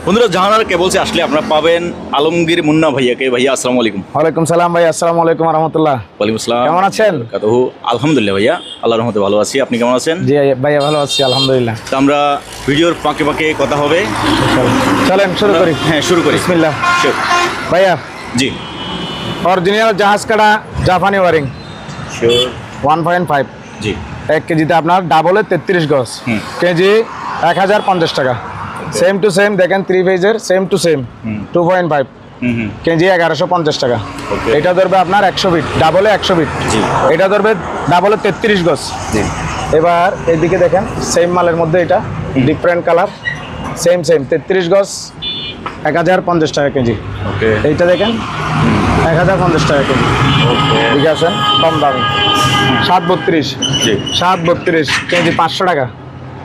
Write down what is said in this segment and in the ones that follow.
বন্ধুরা জাহানার কেবলসে আসলে আপনারা পাবেন আলমগীর মুন্না ভাইয়াকে। ভাইয়া আসসালামু আলাইকুম। ওয়ালাইকুম সালাম ভাই, আসসালামু আলাইকুম রাহমাতুল্লাহ। ওয়ালাইকুম আসসালাম। কেমন আছেন? আলহামদুলিল্লাহ ভাইয়া, আল্লাহর রহমতে ভালো আছি। আপনি কেমন আছেন? জি ভাইয়া ভালো আছি আলহামদুলিল্লাহ। তো আমরা ভিডিওর ফাঁকে ফাঁকে কথা হবে, চলেন শুরু করি। হ্যাঁ শুরু করি। বিসমিল্লাহ। Sure. ভাইয়া জি অরিজিনাল জাহাজ কাটা জাপানি ওয়ারিং শিওর। 1.5 জি 1 কেজিতে আপনার ডাবলে 33 গজ, হুম। কেজি 1050 টাকা। সেম টু সেম দেখেন 3 ফেজের same to same 2.5 hmm KG 1150 টাকা। Okay. এটা ধরবে আপনার 100 ফিট, ডাবলে 100 ফিট। জি এটা ধরবে ডাবলে 33 গজ। জি এবার এদিকে দেখেন সেম মালের মধ্যে এটা ডিফারেন্ট কালার, সেম 33 গজ 1050 টাকা কেজি। ওকে এইটা দেখেন 1050 টাকা কেজি। ওকে ঠিক আছে, কম দামি 732 জি 732 কেজি 500 টাকা,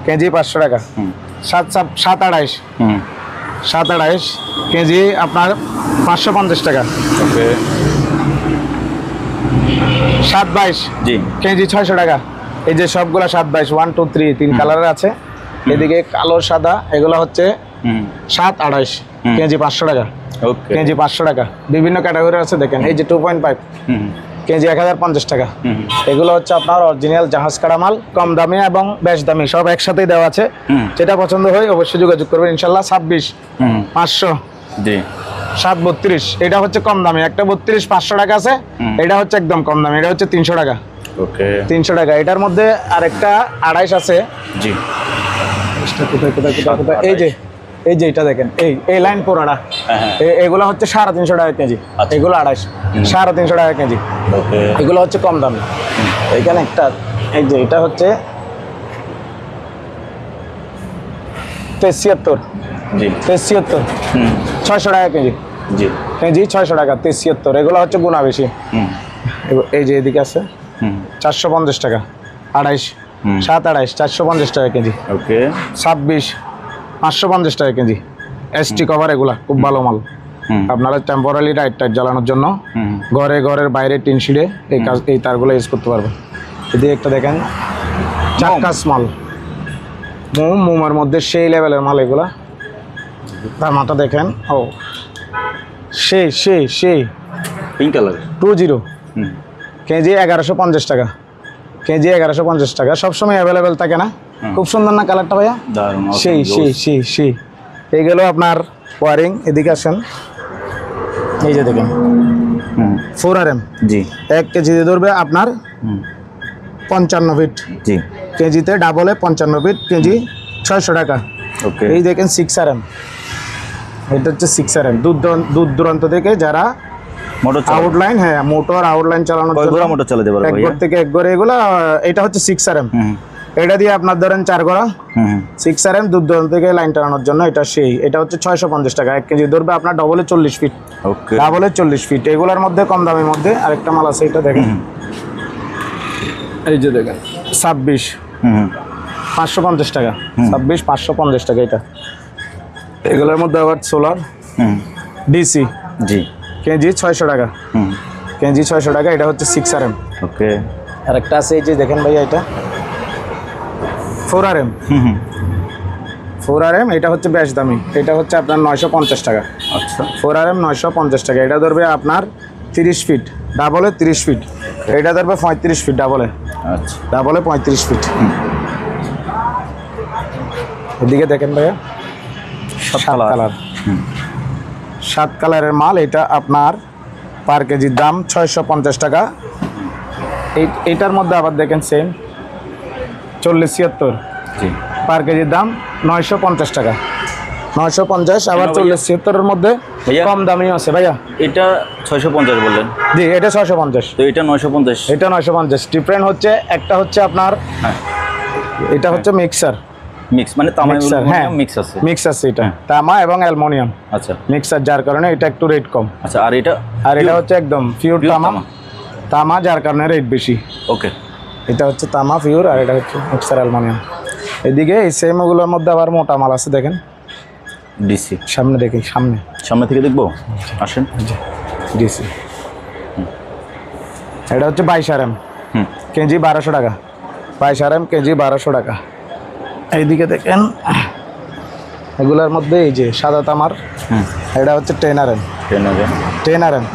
কেজি 500 টাকা। হুম 728 হুম 728 কেজি আপনার 550 টাকা। ওকে 722 জি কেজি 600 টাকা। এই যে সবগুলা 722 1 2 3 তিন কালারের আছে। এদিকে কালো সাদা এগুলো হচ্ছে হুম 728 কেজি 500 টাকা, ওকে কেজি 500 টাকা। বিভিন্ন ক্যাটাগরি আছে দেখেন, এই যে 2.5 হুম কেজি 1050 টাকা। হুম এগুলো হচ্ছে আপনার অরিজিনাল জাহাজ কাটা মাল, কম দামি এবং বেশ দামি সব একসাথেই দেওয়া আছে। হুম। যেটা পছন্দ হয় অবশ্যই যোগাযোগ করবেন ইনশাল্লাহ। 26 হুম 500 জি 732 এটা হচ্ছে কম দামি, একটা 32 500 টাকা আছে। এটা হচ্ছে একদম কম দামি, এটা হচ্ছে 300 টাকা, ওকে 300 টাকা। এটার মধ্যে আরেকটা 28 আছে। জি কোথায় এই যে এটা দেখেন, এই লাইন পুরাটা হ্যাঁ হ্যাঁ এগুলো হচ্ছে 350 টাকা কেজি। আচ্ছা। এগুলো 28 350 টাকা কেজি। ওকে এগুলো হচ্ছে কম দামি। এখানে একটা এই যে এটা হচ্ছে 73 জি 600 টাকা কেজি, জি কেজি 600 টাকা 73। এগুলো হচ্ছে গুণা বেশি। হুম এই যে এদিকে আছে হুম 450 টাকা 28 728 450 টাকা কেজি। ওকে 26 550 টাকা কেজি। এসটি কভার এগুলা খুব ভালো মাল। হুম আপনারা টেম্পোরারি টাইট জ্বালানোর জন্য হুম ঘরের বাইরে টিন শিডে এই তারগুলো ইউজ করতে পারবেন। এদিকে একটা দেখেন চাক্কাস মাল, মোমের মধ্যে সেই লেভেলের মাল এগুলা। তার মাথা দেখেন, ও সেই পিঙ্ক কালার 20 হুম কেজি 1150 টাকা, কেজি 1150 টাকা। সবসময় অ্যাভেলেবেল থাকে না। খুব সুন্দর না কালারটা ভাইয়া? দারুণ সেই এইগুলো আপনার ওয়ারিং। এদিকে আসেন, এই যে দেখেন হুম 4RM জি 1 কেজি ধরবে আপনার হুম 55 ফিট, জি কেজিতে ডাবলে 55 ফিট, কেজি 600 টাকা। ওকে এই দেখেন 6RM, এটা হচ্ছে 6RM। দূর দূরান্ত থেকে যারা মোটর আউটলাইন, হ্যাঁ মোটর আউটলাইন চালানোর কয় জন্য ঘোড়া মোটর চালাতে পারবে এক ভাইয়া? ঘর থেকে এক ঘরে এগুলো। এটা হচ্ছে 6RM, হুম এটা দিয়ে আপনার ধরেন 4 ঘোড়া। হুম 6RM দূর দূরান্ত থেকে লাইন টানানোর জন্য এটা হচ্ছে 650 টাকা। 1 কেজি ধরবে আপনার ডবলে 40 ফিট, ওকে ডাবলে 40 ফিট। এগুলোর মধ্যে কম দামের মধ্যে আরেকটা মাল আছে, এটা দেখেন, এই যে দেখেন 26 হুম 550 টাকা, 26 550 টাকা। এটা এগুলোর মধ্যে আবার সোলার হুম ডিসি জি কেজি 600 টাকা, হুম কেজি 600 টাকা। এটা হচ্ছে 6RM। ওকে আরেকটা আছে, এই যে দেখেন ভাইয়া, এটা 4RM। হুম 4RM এটা হচ্ছে বেশ দামি, এটা হচ্ছে আপনার 950 টাকা। আচ্ছা 4RM 950 টাকা। এটা ধরবে আপনার 30 ফিট, ডাবলে 30 ফিট। এটা ধরবে 35 ফিট, ডাবলে আচ্ছা 35 ফিট। এদিকে দেখেন ভাইয়া 7 কালার, 7 কালারের মাল। এটা আপনার পার কেজির দাম 650 টাকা। এইটার মধ্যে আবার দেখেন সেম 40-76 জি পার কেজির দাম 950 টাকা, 950। আবার 40-76-এর মধ্যে ভাইয়া? কম দামিও আছে ভাইয়া। এটা 650 বললেন, জি এটা 650, তো এটা 950। এটা 950। ডিফারেন্ট হচ্ছে, একটা হচ্ছে আপনার হ্যাঁ এটা হচ্ছে মিক্সার, মিক্স মানে তামা মিক্সার, হ্যাঁ মিক্স আছে। মিক্স আছে এটা, তামা এবং অ্যালুমিনিয়াম আচ্ছা মিক্সার, যার কারণে এটা একটু রেট কম। আচ্ছা আর এটা এটা হচ্ছে একদম পিওর তামা, যার কারণে রেট বেশি। ওকে এটা হচ্ছে তামা পিওর, আর এটা হচ্ছে মিক্সার অ্যালুমিনিয়াম। এদিকে এই সেমগুলোর মধ্যে আবার মোটা মাল আছে, দেখেন ডিসি সামনে দেখি, সামনে থেকে দেখবো, আসেন। ডিসি এটা হচ্ছে 22RM, হুম কেজি 1200 টাকা, 22RM কেজি 1200 টাকা। এইদিকে দেখেন এগুলোর মধ্যে এই যে সাদা তামার, হুম এটা হচ্ছে 10 RM। 10 RM।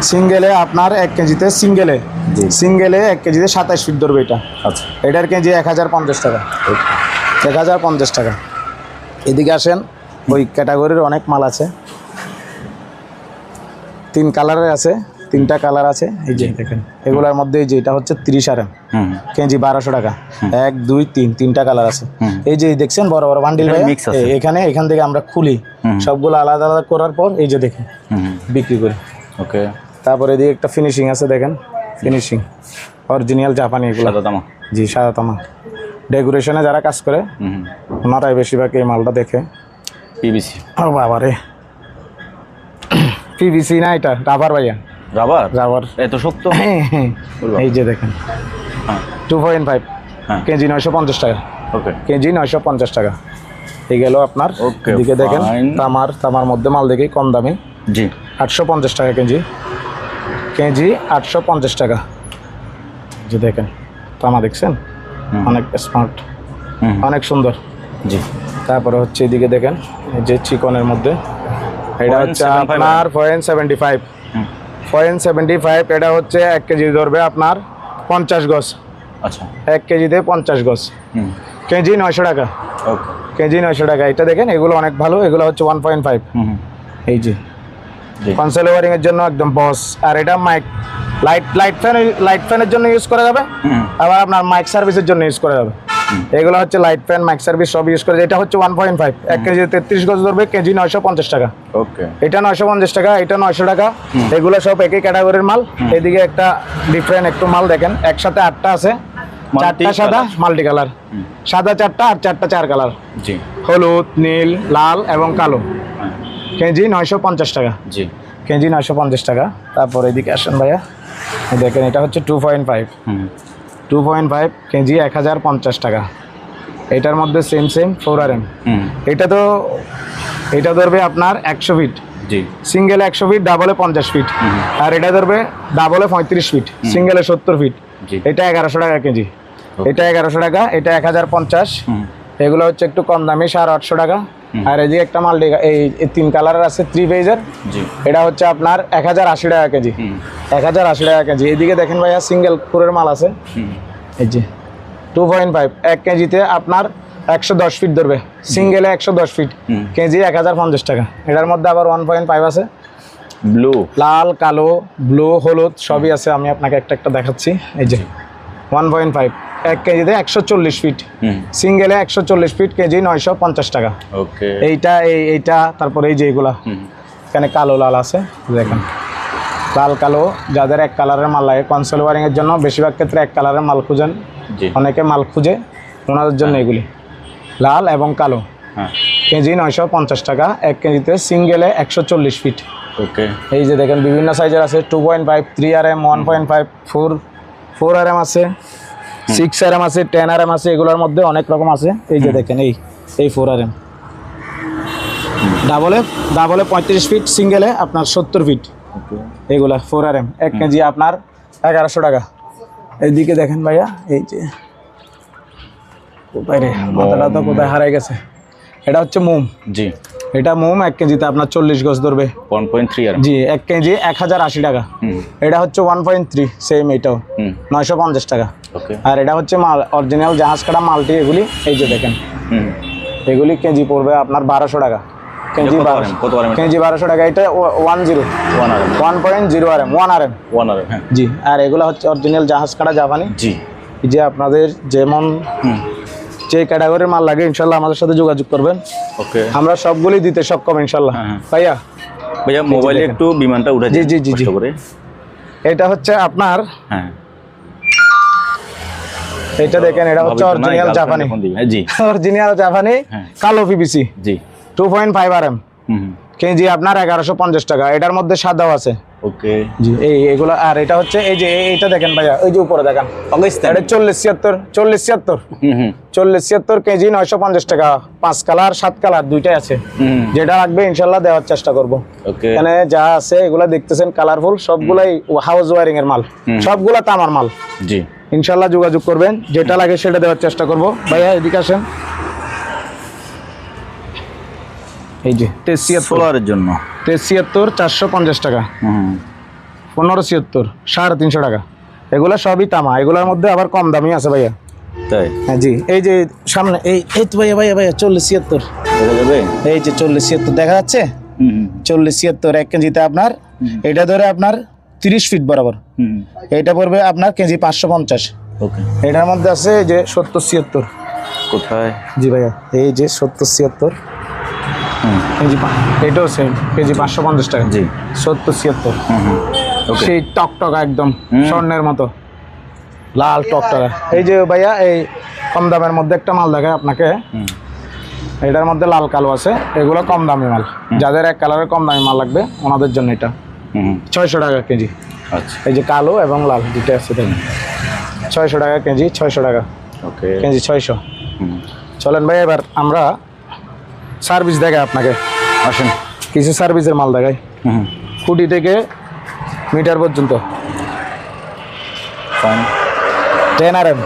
সিঙ্গেলে আপনার 1 কেজিতে সিঙ্গেলে জি। 1 কেজিতে 27 ফিট ধরবে এটা। আচ্ছা। এটার কেজি 1050 টাকা। 1050 টাকা। এদিকে আসেন, ওই ক্যাটাগরির অনেক মাল আছে, 3 কালারের আছে, 3টা কালার আছে। এই যে দেখেন এগুলোর মধ্যে এই যে এটা হচ্ছে 30 RM, হুম কেজি 1200 টাকা। 1 2 3 3টা কালার আছে। হুম। এই যে দেখছেন বড় বড় বান্ডিল এখানে ভাই, mix আছে। এখান থেকে আমরা খুলি, হুম। সবগুলো আলাদা আলাদা করার পর এই যে দেখেন হুম। বিক্রি করি। ওকে। তারপরে এদিকে একটা ফিনিশিং আছে, দেখেন ফিনিশিং অরিজিনাল জাপানি এগুলো। সাদা তামা। জি, সাদা তামা। ডেকোরেশনে যারা কাজ করে হুম। ওনারাই বেশিরভাগ এই মালটা দেখে। পিভিসি। ও বাবা রে, পিভিসি না, এটা রাবার ভাইয়া, রাবার। রাবার। এত শক্ত। এই যে দেখেন হ্যাঁ 2.5, হ্যাঁ। কেজি 950 টাকা। ওকে। কেজি 950 টাকা। এই গেল আপনার। Okay, এদিকে দেখেন fine. তামার মধ্যে মাল দেখি কম দামি, জি। 850 টাকা কেজি। কেজি 850 টাকা। যে দেখেন তামা দেখছেন, হুম। অনেক স্মার্ট, হুম। অনেক সুন্দর। জি। তারপরে হচ্ছে এদিকে দেখেন এই যে চিকনের মধ্যে, এটা হচ্ছে 0.75 আপনার 0.75। হুম। 0.75, এটা হচ্ছে 1 কেজি ধরবে আপনার 50 গজ। আচ্ছা। 1 কেজিতে 50 গজ। হুম। কেজি 900 টাকা। ওকে। কেজি 900 টাকা। এটা দেখেন এগুলো অনেক ভালো, এগুলো হচ্ছে 1.5। হুম। এই যে জি। কনসোল ওয়ারিং এর জন্য একদম বস। আর এটা মাইক লাইট ফ্যানের জন্য ইউজ করা যাবে, হুম। আবার আপনার মাইক সার্ভিসের জন্য ইউজ করা যাবে। এগুলো হচ্ছে লাইট ফ্যান, মাইক সার্ভিস সব ইউজ করে। এটা হচ্ছে 1.5, 1 কেজি 33 গজ ধরবে, কেজি 950 টাকা। ওকে। এটা 950 টাকা, এটা 900 টাকা। এগুলো সব একই ক্যাটাগরির মাল। এদিকে একটা ডিফারেন্ট একটু মাল দেখেন, একসাথে 8টা আছে, 4টা সাদা মাল্টি কালার, সাদা 4টা আর 4টা 4 কালার, জি। হলুদ, নীল, লাল এবং কালো। হ্যাঁ। কেজি 950 টাকা। জি। কেজি 950 টাকা। তারপর এদিকে আসেন ভাইয়া, এই দেখেন এটা হচ্ছে 2.5। হুম। 2.5 কেজি 1050 টাকা। এটার মধ্যে সেম 4 RM। হুম। এটা ধরবে আপনার 100 ফিট, জি। সিঙ্গেলে 100 ফিট, ডাবলে 50 ফিট। আর এটা ধরবে ডাবলে 35 ফিট, সিঙ্গেলে 70 ফিট। জি। এটা 1100 টাকা কেজি। এটা 1100 টাকা, এটা 1050। হুম। এগুলো হচ্ছে একটু কম দামি, 850 টাকা। আর এই যে একটা মাল এই 3 কালারের আছে 3 পেজের, জি। এটা হচ্ছে আপনার 1080 টাকা কেজি। হুম। 1080 টাকা কেজি। এইদিকে দেখেন ভাইয়া সিঙ্গেল পুরের মাল আছে, হুম। এই যে 2.5, 1 কেজিতে আপনার 110 ফিট ধরবে, সিঙ্গেলে 110 ফিট, হুম। কেজি 1050 টাকা। এটার মধ্যে আবার 1.5 আছে, ব্লু। লাল, কালো, ব্লু, হলুদ সবই আছে। আমি আপনাকে একটা দেখাচ্ছি, এই যে 1.5, 1 কেজিতে 140 ফিট, হুম। সিঙ্গেলে 140 ফিট, কেজি 950 টাকা। ওকে। এইটা তারপরে এই যে এগুলা, হুম। এখানে কালো লাল আছে, দেখেন লাল কালো। যাদের 1 কালারের মাল লাগে কনসোল ওয়ারিং এর জন্য, বেশিরভাগ ক্ষেত্রে 1 কালারের মাল খুঁজেন, জি। অনেকে মাল খুঁজে, ওনাদের জন্য এগুলি লাল এবং কালো। হ্যাঁ। কেজি 950 টাকা। 1 কেজিতে সিঙ্গেলে 140 ফিট। ওকে। এই যে দেখেন বিভিন্ন সাইজের আছে, 2.5, 3 RM, 1.5, 4 RM আছে, 6 RM আছে, 10 RM আছে। এগুলোর মধ্যে অনেক রকম আছে। এই যে দেখেন এই 4 RM, ডাবলে 35 ফিট, সিঙ্গেলে আপনার 70 ফিট। ওকে। এগুলা 4 RM। 1 কেজি আপনার 1100 টাকা। এইদিকে দেখেন ভাইয়া, এই যে কোথায় রে, মাথাটা তো কোথায় হারাই গেছে। এটা হচ্ছে মোম। জি। এটা মোম 1 কেজিতে আপনার 40 গজ ধরবে। 1.3 আর। জি, 1 কেজি 1080 টাকা। হুম। এটা হচ্ছে 1.3, সেম এটাও হুম। 950 টাকা। ওকে। আর এটা হচ্ছে মাল অরিজিনাল জাহাজ কাটা মালটি। এগুলি এই যে দেখেন, হুম। এগুলি কেজি পড়বে আপনার 1200 টাকা। কেজি কত 1200, RM? কত RM? কেজি 1200 টাকা। এটা 10, 1 RM। 1.0 RM, 1 RM। 1 RM। হ্যাঁ। জি। আর এগুলো হচ্ছে অরিজিনাল জাহাজ কাটা জাপানি। জি। এই যে আপনাদের যেমন হুম। যে ক্যাটাগরির মাল লাগে ইনশাল্লাহ আমাদের সাথে যোগাযোগ করবেন, ওকে। আমরা সবগুলি দিতে সক্ষম ইনশাল্লাহ। হ্যাঁ। ভাইয়া ভাইয়া মোবাইলে একটু বিমানটা উঠে জি, জি, জি, জি। কষ্ট করে। এটা হচ্ছে আপনার, হ্যাঁ। এটা দেখেন, এটা হচ্ছে অরিজিনাল জাপানি, হ্যাঁ। জি। অরিজিনাল জাপানি হ্যাঁ। কালো পিভিসি, জি। 2.5 RM। হুম। কেজি আপনার 1150 টাকা। এটার মধ্যে সাদাও আছে। ওকে। জি। এগুলো। আর এটা হচ্ছে এই যে এইটা দেখেন ভাইয়া, ওই যে উপরে দেখেন, পাকিস্তান। এটা 40-76 হুম। হুম। 40-76 কেজি 950 টাকা। 5 কালার 7 কালার দুইটাই আছে। হুম। যেটা লাগবে ইনশাল্লাহ দেওয়ার চেষ্টা করব। ওকে। এখানে যা আছে এগুলা দেখতেছেন কালারফুল, সবগুলাই হাউস ওয়ারিং এর মাল, সবগুলা তামার মাল। জি। ইনশাল্লাহ যোগাযোগ করবেন, যেটা লাগে সেটা দেওয়ার চেষ্টা করব। ভাইয়া এদিকে আসেন, এই যে 73 সোলারের জন্য 73 450 টাকা, 1576 350 টাকা। এগুলো সবই তামা, এগুলোর মধ্যে আবার কম দামি আছে ভাইয়া। তাই হ্যাঁ জি, এই যে সামনে এই তো ভাইয়া ভাইয়া ভাইয়া 40-76, দেখা যাবে। এই যে 40-76 দেখা যাচ্ছে, 40-76 1 কেজিতে আপনার, এটা ধরে আপনার 30 ফিট বরাবর, এটা পড়বে আপনার কেজি 550। ওকে, এটার মধ্যে আছে এই যে 70-76, কোথায়? জি ভাইয়া এই যে 70-76 কেজি, এটাও সেম কেজি 550 টাকা। জি 70-76 ওকে, সেই টকটকা একদম স্বর্ণের মতো লাল টকটকা। এই যে ভাইয়া এই কম দামের মধ্যে একটা মাল দেখায় আপনাকে, এটার মধ্যে লাল কালো আছে, এগুলো কম দামি মাল, যাদের এক কালারের কম দামি মাল লাগবে ওনাদের জন্য এটা 600 টাকা কেজি। আচ্ছা এই যে কালো এবং লাল দুটো আছে, দেখুন 600 টাকা কেজি, 600 টাকা ওকে, কেজি 600। চলেন ভাই এবার আমরা সার্ভিস দেখাই আপনাকে, আসেন। কিছু সার্ভিসের মাল দেখাই, খুঁটি থেকে মিটার পর্যন্ত। ফাইন, 10 RM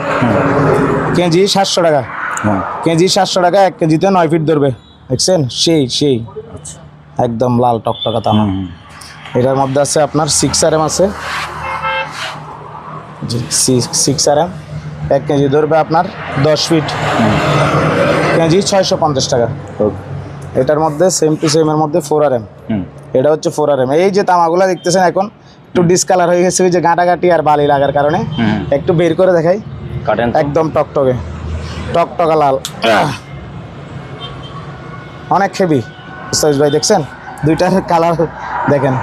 কেজি 700 টাকা, কেজি 700 টাকা, 1 কেজিতে 9 ফিট ধরবে, দেখছেন সেই একদম লাল টকটকা তামা। এটার মধ্যে আছে আপনার 6 RM আছে, 6 RM 1 কেজি ধরবে আপনার 10 ফিট, কেজি 650 টাকা। এটার মধ্যে সেম টু সেমের মধ্যে 4 RM, এটা হচ্ছে 4 RM। এই যে তামাগুলা দেখতেছেন এখন একটু ডিসকালার হয়ে গেছে, ওই যে গাঁটাগাটি আর বালি লাগার কারণে। একটু বের করে দেখাই, কাটেন একদম টকটকে টকটকা লাল, অনেক হেভি সাইজ ভাই, দেখছেন দুইটার কালার দেখেন।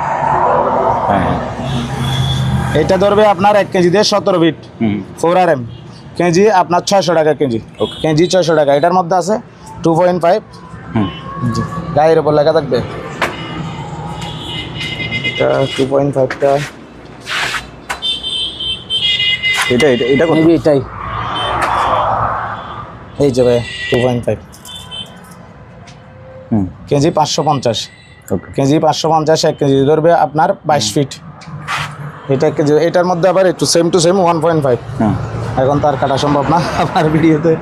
এটা ধরবে আপনার 1 কেজিতে 17 ফিট, 4 RM কেজি আপনার 600 টাকা কেজি, কেজি 600 টাকা। এটার মধ্যে আছে 2.5, গায়ের উপর লেখা থাকবে, এটা 2.5টা, এটা এটা এটা কত? মেবি এটাই, এই যে ভাই 2.5 কেজি 550, ওকে, কেজি 550, 1 কেজি ধরবে আপনার 22 ফিট, এটা 1 কেজি। এটার মধ্যে আবার একটু সেম টু সেম 1.5, এখন তার কাটা সম্ভব না, আমার ভিডিওতে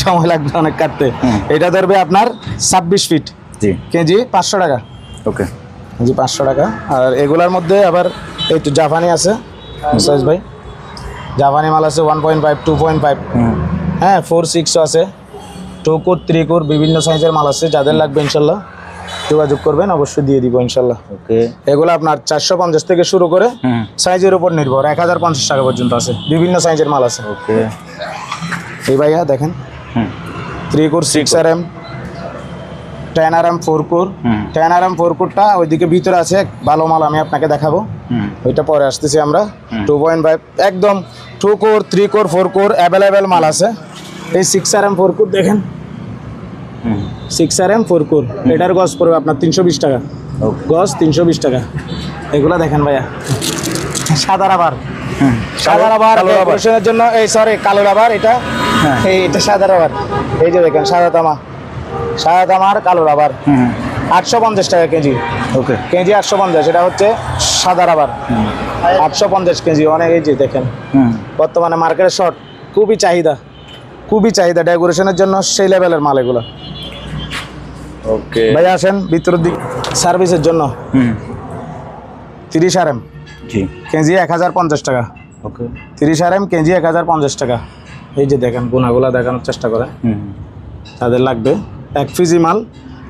সময় লাগবে অনেক কাটতে। এটা ধরবে আপনার 26 ফিট, জি কেজি 500 টাকা, ওকে, কেজি 500 টাকা। আর এগুলার মধ্যে আবার একটু জাপানি আছে সাইজ ভাই, জাপানি মাল আছে 1.5, 2.5, হ্যাঁ 4-6 আছে, 2 কোর 3 কোর বিভিন্ন সাইজের মাল আছে। যাদের লাগবে ইনশাল্লাহ যোগাযোগ করবেন, অবশ্যই দিয়ে দিব ইনশাল্লাহ। ওকে, এগুলো আপনার 450 থেকে শুরু করে সাইজের উপর নির্ভর 1050 টাকা পর্যন্ত আছে, বিভিন্ন সাইজের মাল আছে। ওকে, এই ভাইয়া দেখেন 3 core 6 RM, 10 RM 4 core, 10 RM 4 কোরটা ওইদিকে ভিতরে আছে ভালো মাল, আমি আপনাকে দেখাবো, ওইটা পরে আসতেছি আমরা। 2.5 একদম 2 কোর 3 কোর 4 কোর অ্যাভেলেবেল মাল আছে। এই 6 RM 4 কোর দেখেন, 6 RM 4 কোর, এটার গজ পড়বে আপনার 320 টাকা, গজ 320 টাকা। এগুলা দেখেন ভাইয়া সাদা রাবার, সাদা রাবার ডেকোরেশনের জন্য, এই সরি কালো রাবার, এটা এটা সাদা রাবার, এই যে দেখেন সাদা তামা, সাদা তামার কালো রাবার 850 টাকা কেজি, ওকে, কেজি 850, এটা হচ্ছে সাদা রাবার 850 কেজি, অনেক। এই যে দেখেন বর্তমানে মার্কেটে শর্ট, খুবই চাহিদা, খুবই চাহিদা ডেকোরেশনের জন্য, সেই লেভেলের মাল এগুলো। ওকে ভাই আসেন ভিতরের দিক, সার্ভিসের জন্য 30 RM জি, কেজি 1050 টাকা, ওকে, 30 RM কেজি 1050 টাকা। এই যে দেখেন গুণাগুলা দেখানোর চেষ্টা করে, তাদের লাগবে 1 কেজি মাল,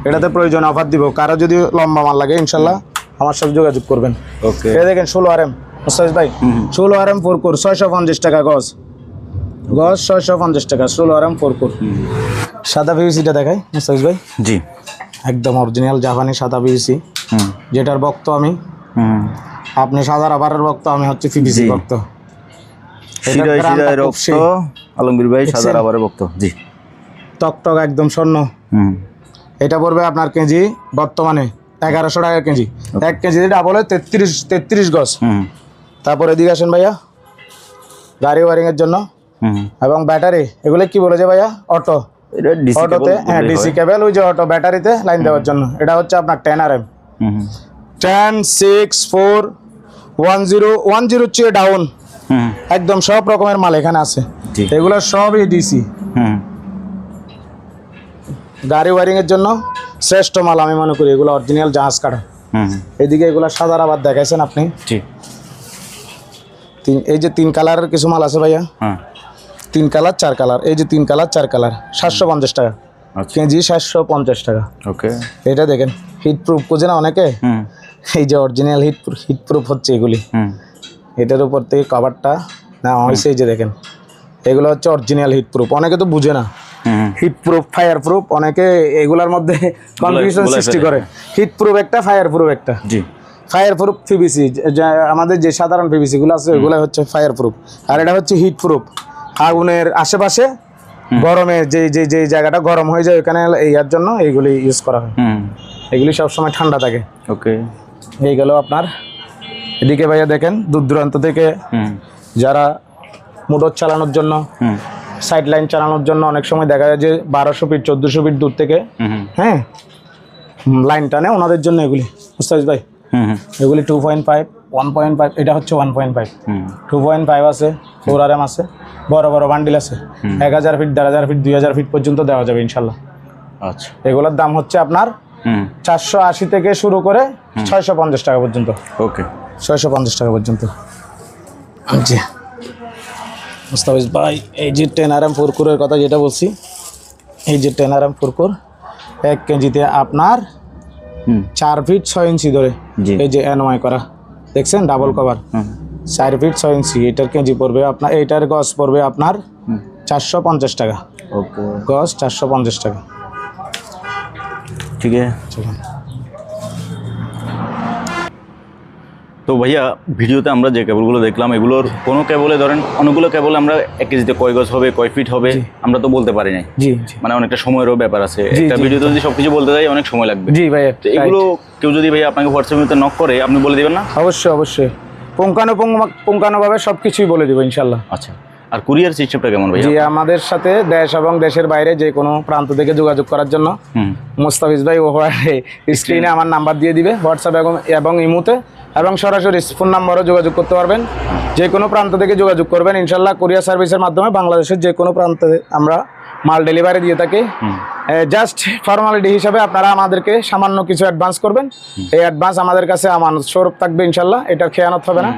এটাতে প্রয়োজন অফার দিব। কারো যদি লম্বা মাল লাগে ইনশাল্লাহ আমার সাথে যোগাযোগ করবেন। ওকে, এই দেখেন 16 RM মুস্তাফিজ ভাই, 16 RM 4 কোর 650 টাকা গজ, গজ 650 টাকা, 16 RM 4 কোর। সাদা পিভিসিটা দেখাই মুস্তাফিজ ভাই, জি একদম অরিজিনাল জাপানি সাদা পিভিসি, যেটার ভক্ত আমি, আপনি সাদা রাবারের ভক্ত, আমি হচ্ছে পিভিসি ভক্ত। শিরায় শিরায় রক্ত, আলমগীর ভাই সাদা রাবারের ভক্ত, জি টকটক একদম স্বর্ণ। এটা পড়বে আপনার কেজি বর্তমানে 1100 টাকা কেজি, 1 কেজি ডাবল 33 গজ। তারপরে এদিকে আসেন ভাইয়া, গাড়ি ওয়ারিং এর জন্য এবং ব্যাটারি, এগুলো কি বলে যে ভাইয়া অটো, অটোতে হ্যাঁ ডিসি কেবল, ওই যে অটো ব্যাটারিতে লাইন দেওয়ার জন্য। এটা হচ্ছে আপনার 10 RM, 10, 6, 4, 10 চেয়ে ডাউন, একদম সব রকমের মাল এখানে আছে। এগুলো সবই ডিসি, গাড়ি ওয়ারিং এর জন্য শ্রেষ্ঠ মাল আমি মনে করি, এগুলো অরিজিনাল জাহাজ কাটা। এদিকে এগুলো সাদার আবার দেখাইছেন আপনি, জি। এই যে 3 কালারের কিছু মাল আছে ভাইয়া, 3 কালার 4 কালার, এই যে 3 কালার 4 কালার 750 টাকা কেজি, 750 টাকা। ওকে, এটা দেখেন হিট প্রুফ করছে না অনেকে, এই যে অরিজিনাল হিট প্রুফ হচ্ছে এগুলি। এটার উপর থেকে কভারটা না হয়েছে, এই যে দেখেন এগুলো হচ্ছে অরিজিনাল হিট প্রুফ। অনেকে তো বুঝে না হিট প্রুফ ফায়ার প্রুফ, অনেকে এগুলার মধ্যে কনফিউশন সৃষ্টি করে। হিট প্রুফ একটা, ফায়ার প্রুফ একটা। জি। ফায়ার প্রুফ পিভিসি, আমাদের যে সাধারণ পিভিসি গুলো আছে ওগুলো হচ্ছে ফায়ার প্রুফ, আর এটা হচ্ছে হিট প্রুফ। আগুনের আশেপাশে গরমে যে যে যে জায়গাটা গরম হয়ে যায় ওখানে এর জন্য এইগুলি ইউজ করা হয়। এগুলি সবসময় ঠান্ডা থাকে। ওকে, এইগুলো আপনার এদিকে ভাইয়া দেখেন দূর দূরান্ত থেকে যারা মোটর চালানোর জন্য, সাইড লাইন চালানোর জন্য অনেক সময় দেখা যায় যে 1200 ফিট 1400 ফিট দূর থেকে হ্যাঁ লাইন টানে, ওনাদের জন্য এগুলি মুস্তাফিজ ভাই। এগুলি 2.5 1.5, এটা হচ্ছে 1.5, 2.5 আছে, 4 RM আছে, বড় বড় বান্ডিল আছে, 1000 ফিট 1500 ফিট 2000 ফিট পর্যন্ত দেওয়া যাবে ইনশাল্লাহ। আচ্ছা, এগুলোর দাম হচ্ছে আপনার 480 থেকে শুরু করে 650 টাকা পর্যন্ত। ওকে, 650 টাকা পর্যন্ত। জি মুস্তাফিজ ভাই, এই যে 10 RM ফুরকুরের কথা যেটা বলছি, এই যে 10 RM ফুরকুর 1 কেজিতে আপনার 4 ফিট 6 ইঞ্চি ধরে, এই যে এনওয়াই করা দেখছেন ডাবল কভার, 4 ফিট 6 ইঞ্চি, এটার কেজি পড়বে আপনার, এইটার গজ পড়বে আপনার 450 টাকা। ওকে, গজ 450 টাকা। ঠিক আছে। তো ভাইয়া ভিডিওতে আমরা যে কেবলগুলো দেখলাম এগুলোর কোনো কেবলে ধরেন অনেকগুলো কেবল আমরা 1 কেজিতে কয় গজ হবে, কয় ফিট হবে আমরা তো বলতে পারি না। জি, মানে অনেকটা সময়েরও ব্যাপার আছে। একটা ভিডিওতে যদি সবকিছু বলতে যাই অনেক সময় লাগবে। জি ভাইয়া, তো এগুলো কেউ যদি ভাইয়া আপনাকে হোয়াটসঅ্যাপে নক করে আপনি বলে দিবেন না? অবশ্যই অবশ্যই, পুঙ্খানুপুঙ্খানুভাবে সব কিছুই বলে দেবো ইনশাল্লাহ। আচ্ছা, আর কুরিয়ার সিস্টেমটা কেমন ভাইয়া? জি, আমাদের সাথে দেশ এবং দেশের বাইরে যে কোনো প্রান্ত থেকে যোগাযোগ করার জন্য মুস্তাফিজ ভাই স্ক্রিনে আমার নাম্বার দিয়ে দিবে, হোয়াটসঅ্যাপ এবং ইমোতে, এবং সরাসরি ফোন নাম্বারও যোগাযোগ করতে পারবেন। যে কোনো প্রান্ত থেকে যোগাযোগ করবেন ইনশাল্লাহ, কুরিয়ার সার্ভিসের মাধ্যমে বাংলাদেশের যে কোনো প্রান্তে আমরা মাল ডেলিভারি দিয়ে থাকি। জাস্ট ফর্মালিটি হিসাবে আপনারা আমাদেরকে সামান্য কিছু অ্যাডভান্স করবেন, এই অ্যাডভান্স আমাদের কাছে আমানত স্বরূপ থাকবে ইনশাল্লাহ, এটা খেয়ানত হবে না।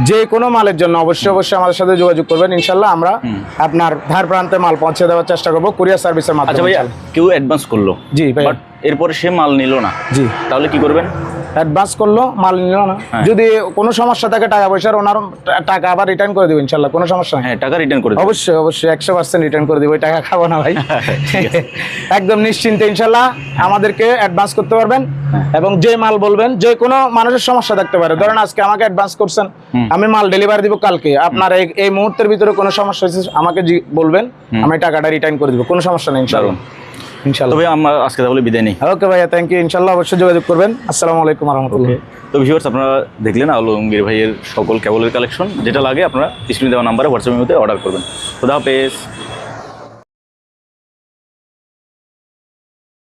যে কোনো মালের জন্য অবশ্যই আমাদের সাথে যোগাযোগ করবেন ইনশাল্লাহ, আমরা আপনার ধার প্রান্তে মাল পৌঁছে দেওয়ার চেষ্টা করবো কুরিয়ার সার্ভিসের মাধ্যমে। আচ্ছা ভাইয়া, কেউ অ্যাডভান্স করলো, জি ভাই, এরপরে সে মাল নিল না, জি, তাহলে কি করবেন? অ্যাডভান্স করলো, মাল নিল না, যদি কোনো সমস্যা থাকে টাকা পয়সার, ওনার টাকা আবার রিটার্ন করে দেবো ইনশাল্লাহ, কোনো সমস্যা নেই। হ্যাঁ, টাকা রিটার্ন করে দেবো, অবশ্যই অবশ্যই 100% রিটার্ন করে দেবো, ওই টাকা খাবো না ভাই। একদম নিশ্চিন্তে ইনশাল্লাহ আমাদেরকে অ্যাডভান্স করতে পারবেন, এবং যে মাল বলবেন, যে কোনো মানুষের সমস্যা থাকতে পারে, ধরেন আজকে আমাকে অ্যাডভান্স করছেন, আমি মাল ডেলিভারি দিব কালকে, আপনার এই মুহূর্তের ভিতরে কোনো সমস্যা হয়েছে আমাকে বলবেন, আমি টাকাটা রিটার্ন করে দেবো, কোনো সমস্যা নেই ইনশাল্লাহ। তবে আমরা আজকে তাহলে বিদায় নিই। ওকে ভাইয়া, থ্যাংক ইউ, ইনশাল্লাহ অবশ্যই যোগাযোগ করবেন। আসসালামু আলাইকুম ওয়া রাহমাতুল্লাহ। তো ভিউয়ার্স, আপনারা দেখলেন আলমগীর ভাইয়ের সকল কেবলের কালেকশন, যেটা লাগে আপনারা স্ক্রিনে দেওয়া নাম্বারে হোয়াটসঅ্যাপের মধ্যে অর্ডার করবেন। খুদা হাফেজ।